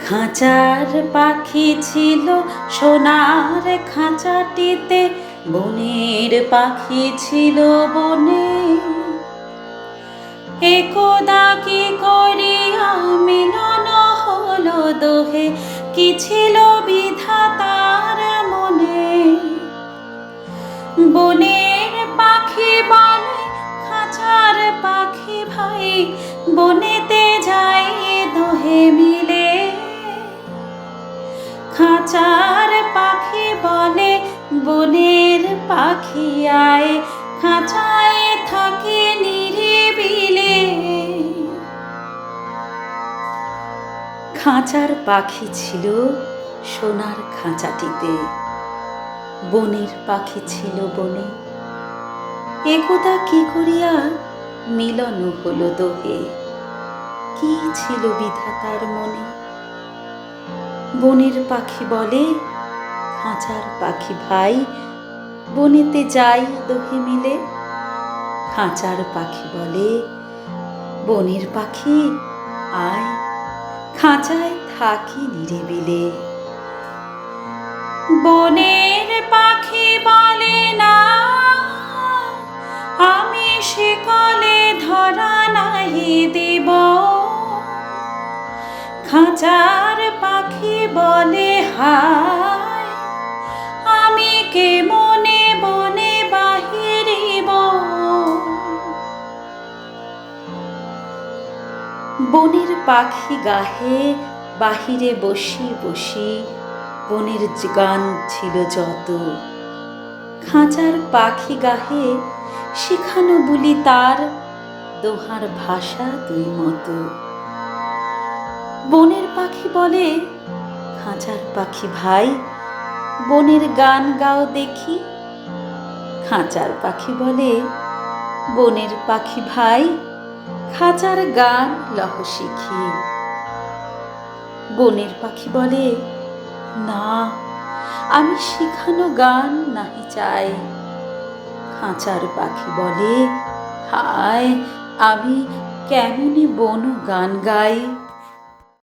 খাঁচার পাখি ছিল সোনার খাঁচাটিতে, বনের পাখি ছিল বনে। একদা কি করিয়া মিলন হলো দোহে, কি ছিল বিধাতার মনে। বনের পাখি বলে খাঁচার পাখি ভাই, বনেতে যাই দোহে মিলে। খাঁচার পাখি বলে বনের পাখি আয়, খাঁচায় থাকে নিরিবিলে। খাঁচার পাখি ছিল সোনার খাঁচাটিতে, বনের পাখি ছিল বনে। একদা কি করিয়া মিলন হলো দোহে, কি ছিল বিধাতার মনে। বনের পাখি বলে খাঁচার পাখি ভাই, বনেতে যাই দোহে মিলে। খাঁচার পাখি বলে বনের পাখি আয়, খাঁচায় থাকি নিরিবিলে। বনের পাখি বলে না, আমি শিকলে ধরা নাহি দিব। খাঁচার পাখি বলে হায়, আমি কে মনে বনে বাহিরিব। বনের পাখি গাহে বাহিরে বসি বসি, বনের গান ছিল যত। খাঁচার পাখি গাহে শিখানো বুলি তার, দোহার ভাষা দুই মতো। বনের পাখি বলে খাঁচার পাখি ভাই, বনের গান গাও দেখি। খাঁচার পাখি বলে বনের পাখি ভাই, খাঁচার গান লহ শিখি। বনের পাখি বলে না, আমি শিখানো গান নাহি চাই। খাঁচার পাখি বলে হায়, আমি কেমনে বন গান গাই।